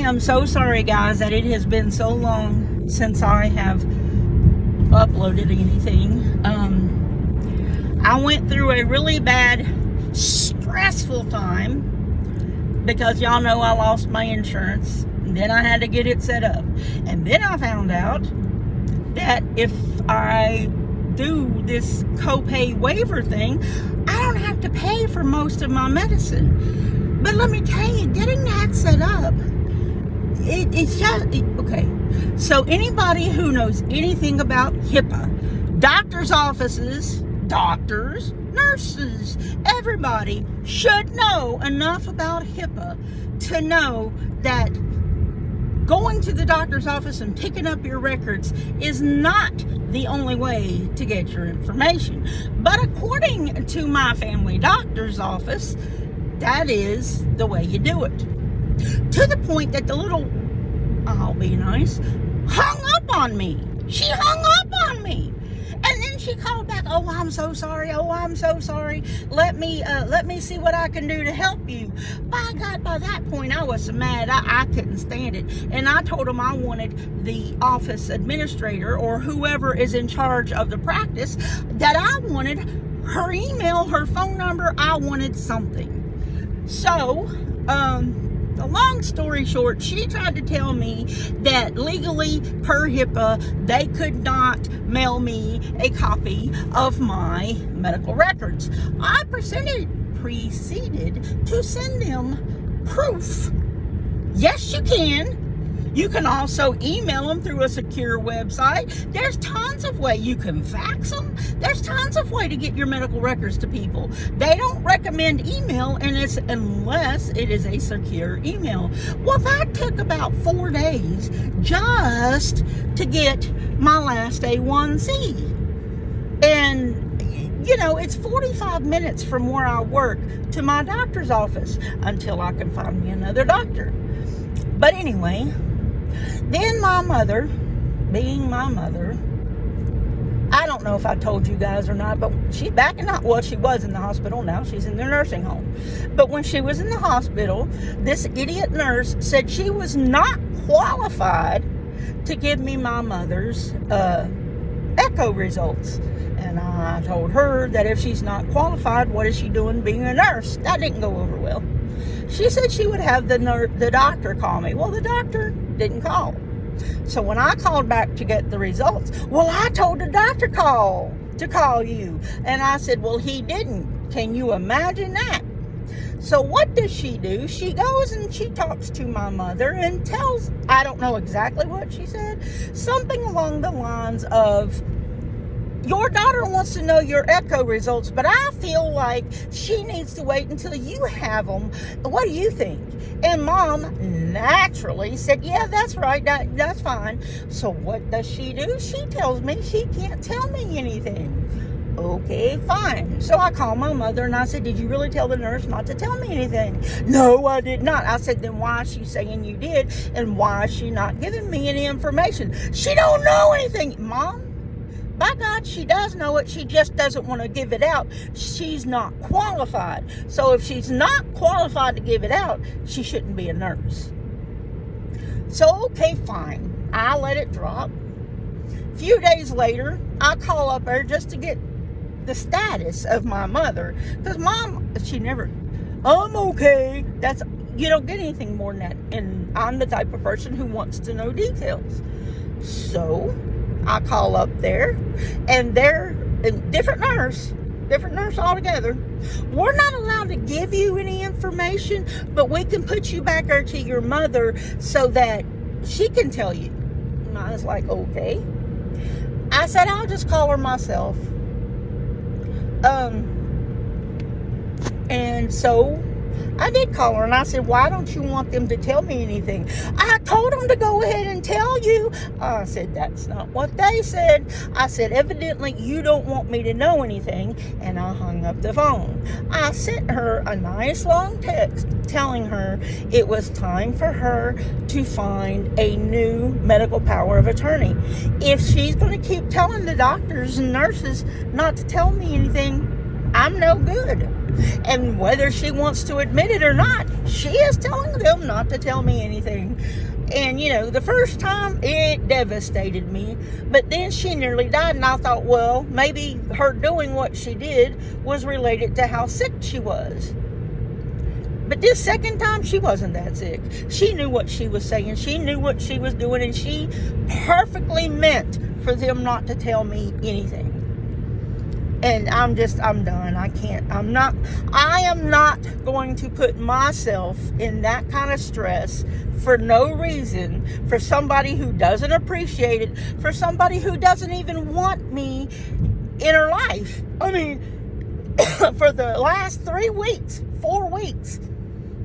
am so sorry, guys, that it has been so long since I have uploaded anything. I went through a really bad, stressful time because y'all know I lost my insurance. And then I had to get it set up. And then I found out that if I do this copay waiver thing, I don't have to pay for most of my medicine. But let me tell you, getting that set up, it's just, okay. So anybody who knows anything about HIPAA, doctors' offices, doctors, nurses, everybody should know enough about HIPAA to know that going to the doctor's office and picking up your records is not the only way to get your information. But according to my family doctor's office, that is the way you do it. To the point that the little, I'll be nice, hung up on me. She hung up on me. And then she called back, oh, I'm so sorry. Oh, I'm so sorry. Let me see what I can do to help you. By God, by that point, I was so mad. I couldn't stand it. And I told them I wanted the office administrator or whoever is in charge of the practice, that I wanted her email, her phone number. I wanted something. So, the long story short, she tried to tell me that legally, per HIPAA, they could not mail me a copy of my medical records. I proceeded to send them proof. Yes, you can. You can also email them through a secure website. There's tons of ways. You can fax them. There's tons of ways to get your medical records to people. They don't recommend email unless it is a secure email. Well, that took about 4 days just to get my last A1C. And, you know, it's 45 minutes from where I work to my doctor's office until I can find me another doctor. But anyway, then my mother, being my mother, I don't know if I told you guys or not, but she's back in the, well, she was in the hospital. Now she's in the nursing home. But when she was in the hospital, this idiot nurse said she was not qualified to give me my mother's echo results. And I told her that if she's not qualified, what is she doing being a nurse? That didn't go over well. She said she would have the doctor call me. Well, the doctor didn't call. So when I called back to get the results, well, I told the doctor to call you. And I said, well, he didn't. Can you imagine that? So what does she do? She goes and she talks to my mother and tells, I don't know exactly what she said, something along the lines of, your daughter wants to know your echo results, but I feel like she needs to wait until you have them. What do you think? And Mom naturally said, yeah, that's right. That's fine. So what does she do? She tells me she can't tell me anything. Okay, fine. So I called my mother and I said, did you really tell the nurse not to tell me anything? No, I did not. I said, then why is she saying you did? And why is she not giving me any information? She don't know anything. Mom, by God, she does know it. She just doesn't want to give it out. She's not qualified. So if she's not qualified to give it out, she shouldn't be a nurse. So, okay, fine. I let it drop. A few days later, I call up her just to get the status of my mother. Because Mom, she never, I'm okay. You don't get anything more than that. And I'm the type of person who wants to know details. So I call up there, and they're a different nurse altogether. We're not allowed to give you any information, but we can put you back there to your mother so that she can tell you. And I was like, okay. I said, I'll just call her myself. And so I did call her and I said, why don't you want them to tell me anything? I told them to go ahead and tell you. I said, that's not what they said. I said, evidently you don't want me to know anything. And I hung up the phone. I sent her a nice long text telling her it was time for her to find a new medical power of attorney. If she's going to keep telling the doctors and nurses not to tell me anything, I'm no good. And whether she wants to admit it or not, she is telling them not to tell me anything. And, the first time, it devastated me. But then she nearly died, and I thought, well, maybe her doing what she did was related to how sick she was. But this second time, she wasn't that sick. She knew what she was saying. She knew what she was doing, and she perfectly meant for them not to tell me anything. And I'm done. I am not going to put myself in that kind of stress for no reason, for somebody who doesn't appreciate it, for somebody who doesn't even want me in her life. I mean, for the last 4 weeks,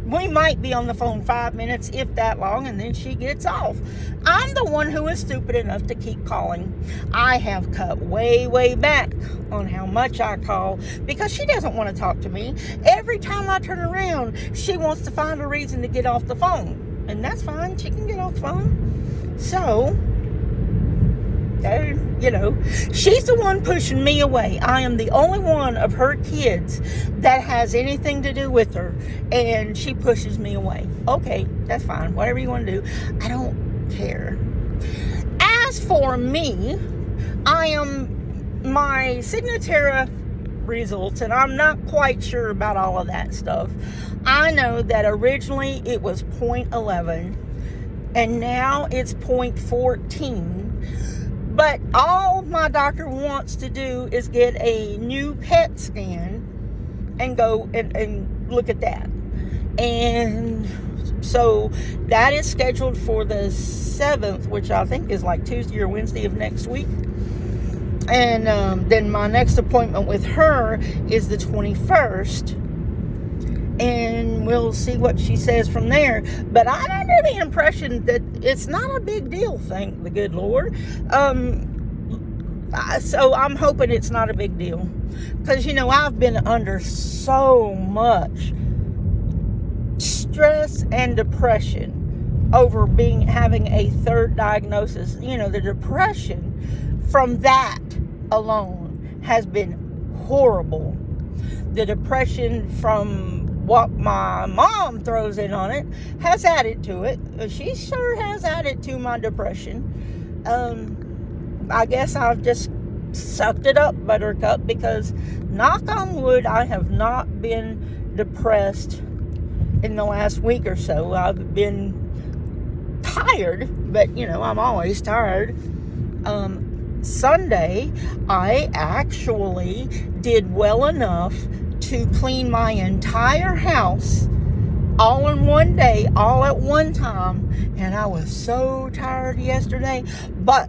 we might be on the phone 5 minutes, if that long, and then she gets off. I'm the one who is stupid enough to keep calling. I have cut way, way back on how much I call because she doesn't want to talk to me. Every time I turn around, she wants to find a reason to get off the phone. And that's fine. She can get off the phone. So, she's the one pushing me away. I am the only one of her kids that has anything to do with her, and she pushes me away. Okay, that's fine. Whatever you want to do. I don't care. As for me, I am my Signatera results, and I'm not quite sure about all of that stuff. I know that originally it was 0.11, and now it's 0.14. But all my doctor wants to do is get a new PET scan and go and look at that. And so that is scheduled for the 7th, which I think is like Tuesday or Wednesday of next week. And then my next appointment with her is the 21st. And we'll see what she says from there. But I'm under the impression that it's not a big deal, thank the good Lord. So I'm hoping it's not a big deal. Because, I've been under so much stress and depression over having a third diagnosis. The depression from that alone has been horrible. The depression from what my mom throws in on it has added to it. She sure has added to my depression. I guess I've just sucked it up, Buttercup, because knock on wood, I have not been depressed in the last week or so. I've been tired, but I'm always tired. Sunday, I actually did well enough to clean my entire house all in one day, all at one time, and I was so tired yesterday. But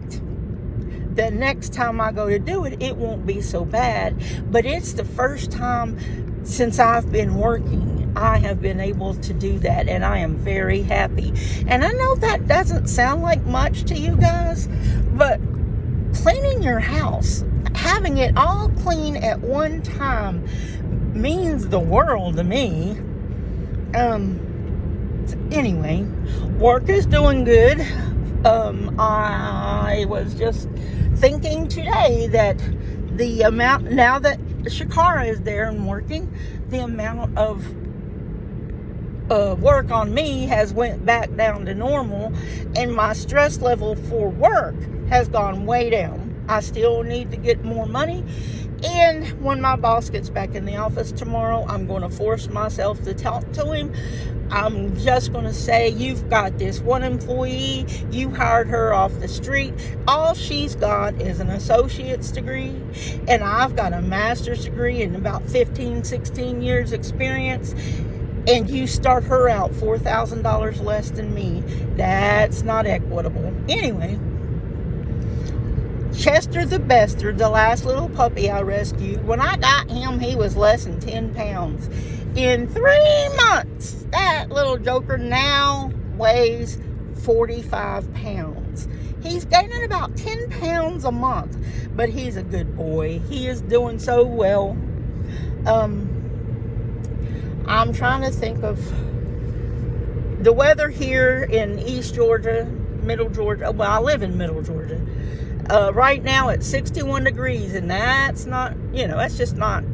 the next time I go to do it, it won't be so bad. But it's the first time since I've been working I have been able to do that, and I am very happy. And I know that doesn't sound like much to you guys, but cleaning your house, having it all clean at one time, means the world to me. Anyway, work is doing good. I was just thinking today that the amount, now that Shakara is there and working, the amount of work on me has went back down to normal, and my stress level for work has gone way down. I still need to get more money, and when my boss gets back in the office tomorrow, I'm going to force myself to talk to him. I'm just going to say, you've got this one employee, you hired her off the street. All she's got is an associate's degree, and I've got a master's degree and about 15, 16 years experience, and you start her out $4,000 less than me. That's not equitable. Anyway, Chester the Bester, the last little puppy I rescued, when I got him, he was less than 10 pounds. In 3 months, that little joker now weighs 45 pounds. He's gaining about 10 pounds a month, but he's a good boy. He is doing so well. I'm trying to think of the weather here in East Georgia, Middle Georgia. Well, I live in Middle Georgia. Right now it's 61 degrees, and that's not, that's just not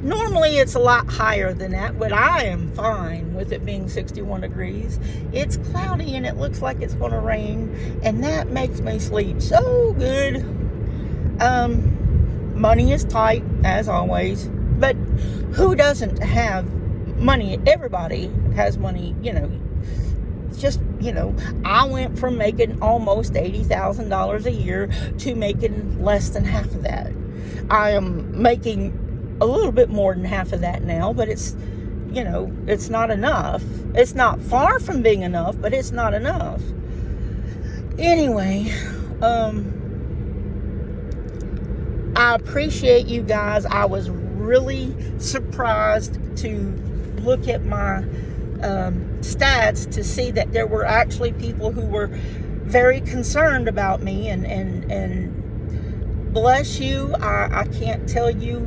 Normally it's a lot higher than that, but I am fine with it being 61 degrees. It's cloudy and it looks like it's going to rain, and that makes me sleep so good. Money is tight, as always, but who doesn't have money? Everybody has money, you know. It's just, you know, I went from making almost $80,000 a year to making less than half of that. I am making a little bit more than half of that now, but it's, you know, it's not enough. It's not far from being enough, but it's not enough. Anyway, I appreciate you guys. I was really surprised to look at my stats to see that there were actually people who were very concerned about me, and bless you. I can't tell you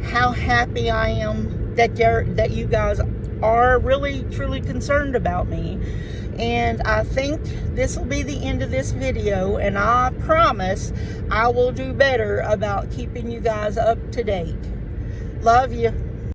how happy I am that you guys are really truly concerned about me. And I think this will be the end of this video, and I promise I will do better about keeping you guys up to date. Love you.